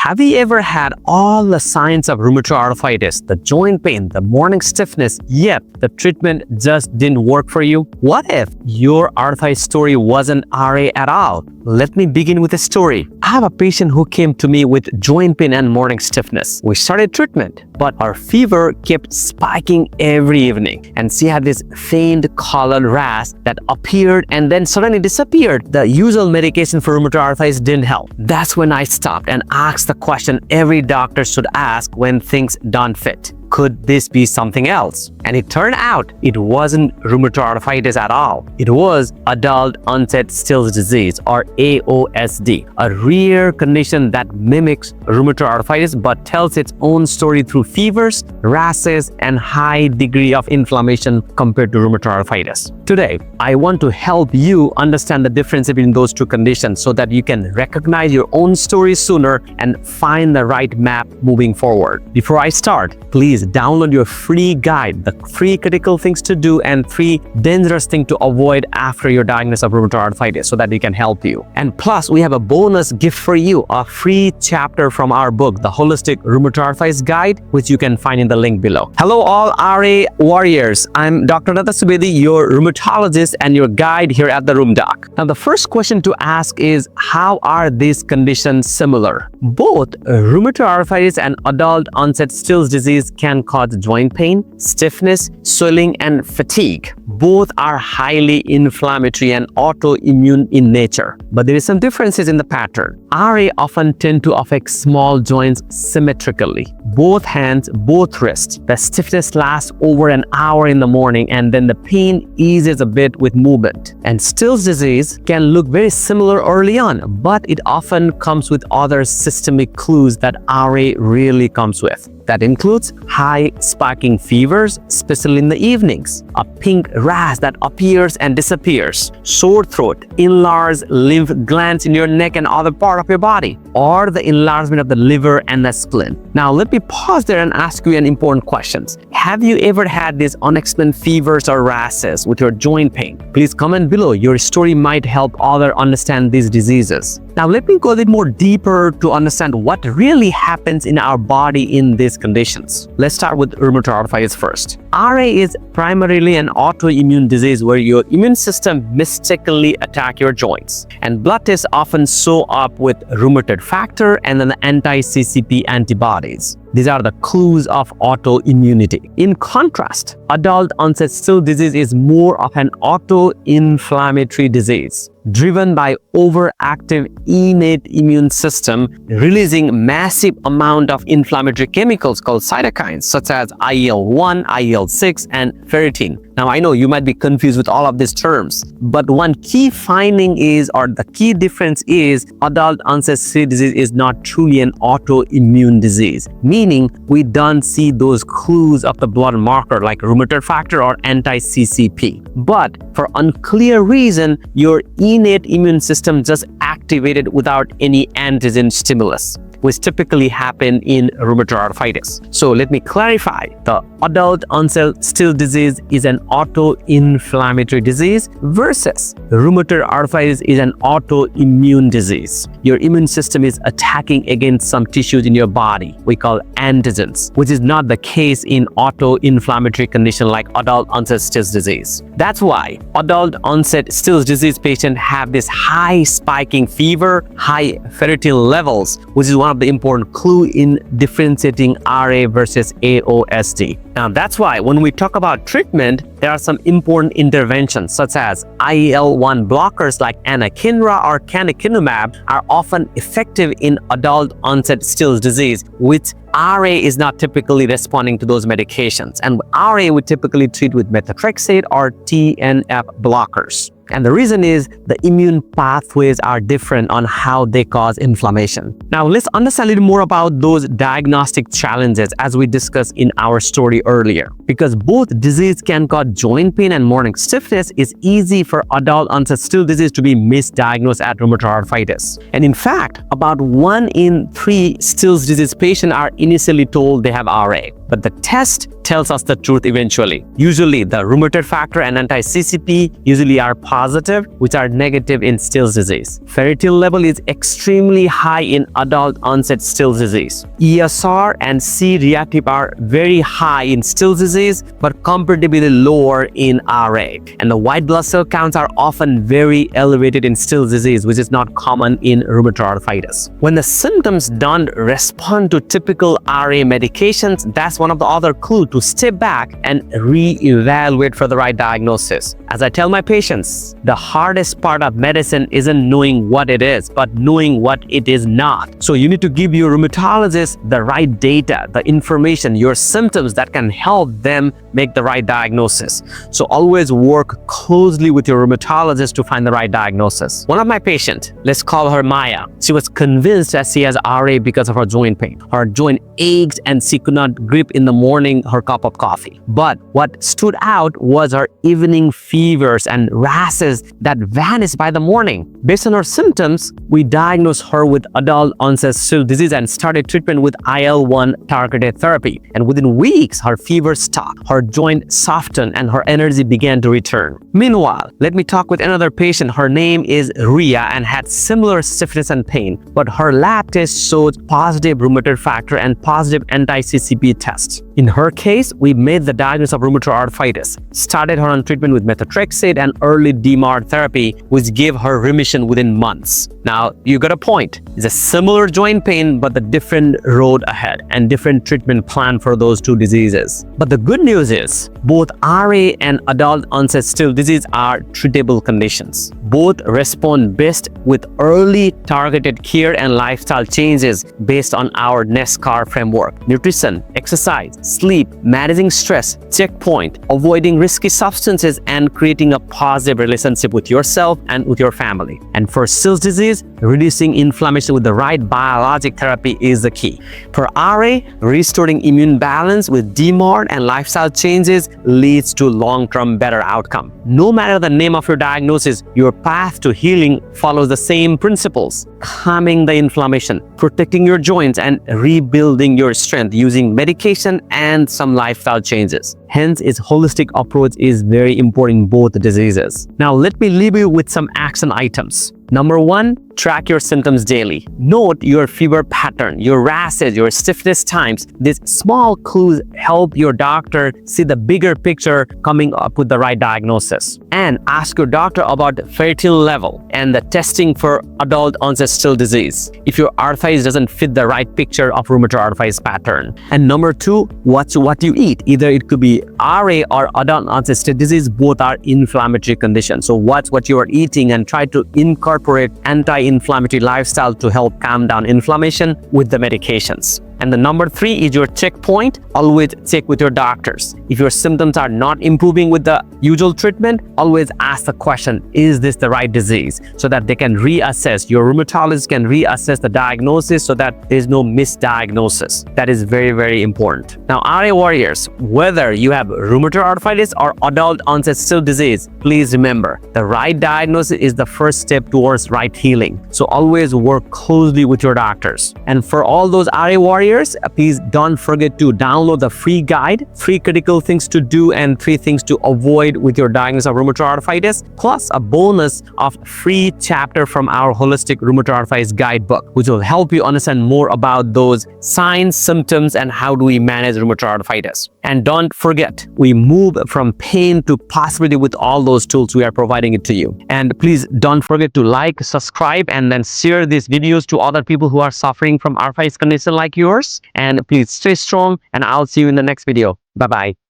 Have you ever had all the signs of rheumatoid arthritis, the joint pain, the morning stiffness, yet the treatment just didn't work for you? What if your arthritis story wasn't RA at all? Let me begin with a story. I have a patient who came to me with joint pain and morning stiffness. We started treatment, but her fever kept spiking every evening, and she had this faint colored rash that appeared and then suddenly disappeared. The usual medication for rheumatoid arthritis didn't help. That's when I stopped and asked the question every doctor should ask when things don't fit. Could this be something else? And it turned out it wasn't rheumatoid arthritis at all. It was adult-onset Still's disease, or Aosd, a rare condition that mimics rheumatoid arthritis but tells its own story through fevers, rashes, and high degree of inflammation compared to rheumatoid arthritis. Today, I want to help you understand the difference between those two conditions so that you can recognize your own story sooner and find the right map moving forward. Before I start, please download your free guide, the 3 critical things to do and 3 dangerous things to avoid after your diagnosis of rheumatoid arthritis so that we can help you. And plus, we have a bonus gift for you, a free chapter from our book, The Holistic Rheumatoid Arthritis Guide, which you can find in the link below. Hello all RA warriors. I'm Dr. Ananta Subedi, your rheumatologist and your guide here at the Rheum Doc. Now, the first question to ask is, how are these conditions similar? Both rheumatoid arthritis and adult-onset Still's disease can cause joint pain, stiffness, swelling, and fatigue. Both are highly inflammatory and autoimmune in nature, but there is some differences in the pattern. RA often tend to affect small joints symmetrically, both hands, both wrists. The stiffness lasts over an hour in the morning, and then the pain eases a bit with movement. And Still's disease can look very similar early on, but it often comes with other systemic clues that RA really comes with. That includes high spiking fevers, especially in the evenings, a pink rash that appears and disappears, sore throat, enlarged lymph glands in your neck and other part of your body, or the enlargement of the liver and the spleen. Now, let me pause there and ask you an important question. Have you ever had these unexplained fevers or rashes with your joint pain? Please comment below. Your story might help others understand these diseases. Now, let me go a little more deeper to understand what really happens in our body in these conditions. Let's start with rheumatoid arthritis first. RA is primarily an autoimmune disease where your immune system mistakenly attacks your joints. And blood tests often show up with rheumatoid factor and then the anti-CCP antibodies. These are the clues of autoimmunity. In contrast, adult-onset Still's disease is more of an autoinflammatory disease driven by overactive innate immune system releasing massive amount of inflammatory chemicals called cytokines such as IL-1, IL-6, and ferritin. Now, I know you might be confused with all of these terms, but one key finding is, or the key difference is, adult-onset Still's disease is not truly an autoimmune disease, meaning we don't see those clues of the blood marker like rheumatoid factor or anti-CCP. But for unclear reason, your innate immune system just activated without any antigen stimulus, which typically happen in rheumatoid arthritis. So let me clarify. The adult-onset Still's disease is an autoinflammatory disease versus rheumatoid arthritis is an autoimmune disease. Your immune system is attacking against some tissues in your body we call antigens, which is not the case in autoinflammatory condition like adult-onset Still's disease. That's why adult-onset Still's disease patients have this high spiking fever, high ferritin levels, which is one of the important clues in differentiating RA versus Aosd. Now, that's why when we talk about treatment, there are some important interventions such as IL-1 blockers like anakinra or canakinumab are often effective in adult-onset Still's disease, which RA is not typically responding to those medications. And RA we typically treat with methotrexate or TNF blockers. And the reason is the immune pathways are different on how they cause inflammation. Now, let's understand a little more about those diagnostic challenges as we discussed in our story earlier. Because both disease can cause joint pain and morning stiffness, it's easy for adult-onset Still's disease to be misdiagnosed as rheumatoid arthritis. And in fact, about 1 in 3 Still's disease patients are initially told they have RA. but the test tells us the truth eventually. Usually, the rheumatoid factor and anti-CCP usually are positive, which are negative in Still's disease. Ferritin level is extremely high in adult-onset Still's disease. ESR and C-reactive are very high in Still's disease, but comparatively lower in RA. And the white blood cell counts are often very elevated in Still's disease, which is not common in rheumatoid arthritis. When the symptoms don't respond to typical RA medications, that's one of the other clues to step back and re-evaluate for the right diagnosis. As I tell my patients, the hardest part of medicine isn't knowing what it is, but knowing what it is not. So you need to give your rheumatologist the right data, the information, your symptoms that can help them make the right diagnosis. So always work closely with your rheumatologist to find the right diagnosis. One of my patients, let's call her Maya, she was convinced that she has RA because of her joint pain. Her joint ached and she could not grip in the morning her cup of coffee. But what stood out was her evening fevers and rashes that vanished by the morning. Based on her symptoms, we diagnosed her with adult-onset Still's disease and started treatment with IL-1 targeted therapy. And within weeks, her fever stopped, her joint softened, and her energy began to return. Meanwhile, let me talk with another patient. Her name is Ria and had similar stiffness and pain, but her lab test showed positive rheumatoid factor and positive anti-CCP tests. In her case, we made the diagnosis of rheumatoid arthritis, started her on treatment with methotrexate and early DMARD therapy, which gave her remission within months. Now, you got a point. It's a similar joint pain, but the different road ahead and different treatment plan for those two diseases. But the good news is, both RA and adult-onset Still's disease are treatable conditions. Both respond best with early targeted care and lifestyle changes based on our NESCAR framework: nutrition, exercise, sleep, managing stress, checkpoint, avoiding risky substances, and creating a positive relationship with yourself and with your family. And for Still's disease, reducing inflammation with the right biologic therapy is the key. For RA, restoring immune balance with DMARD and lifestyle changes leads to long-term better outcome. No matter the name of your diagnosis, your path to healing follows the same principles: calming the inflammation, protecting your joints, and rebuilding your strength using medication and some lifestyle changes. Hence, its holistic approach is very important in both diseases. Now, let me leave you with some action items. Number 1, track your symptoms daily. Note your fever pattern, your rashes, your stiffness times. These small clues help your doctor see the bigger picture, coming up with the right diagnosis. And ask your doctor about the ferritin level and the testing for adult-onset Still's disease if your arthritis doesn't fit the right picture of rheumatoid arthritis pattern. And number 2, watch what you eat. Either it could be RA or adult-onset Still's disease, both are inflammatory conditions. So watch what you are eating and try to incorporate anti-inflammatory lifestyle to help calm down inflammation with the medications. And the number 3 is your checkpoint. Always check with your doctors. If your symptoms are not improving with the usual treatment, always ask the question, is this the right disease? So that they can reassess, your rheumatologist can reassess the diagnosis so that there is no misdiagnosis. That is very, very important. Now, RA warriors, whether you have rheumatoid arthritis or adult-onset Still's disease, please remember, the right diagnosis is the first step towards right healing. So always work closely with your doctors. And for all those RA warriors, please don't forget to download the free guide, 3 critical things to do and 3 things to avoid with your diagnosis of rheumatoid arthritis, plus a bonus of free chapter from our holistic rheumatoid arthritis guidebook, which will help you understand more about those signs, symptoms, and how do we manage rheumatoid arthritis. And don't forget, we move from pain to possibility with all those tools we are providing it to you. And please don't forget to like, subscribe, and then share these videos to other people who are suffering from arthritis condition like yours. And please stay strong, and I'll see you in the next video. Bye-bye.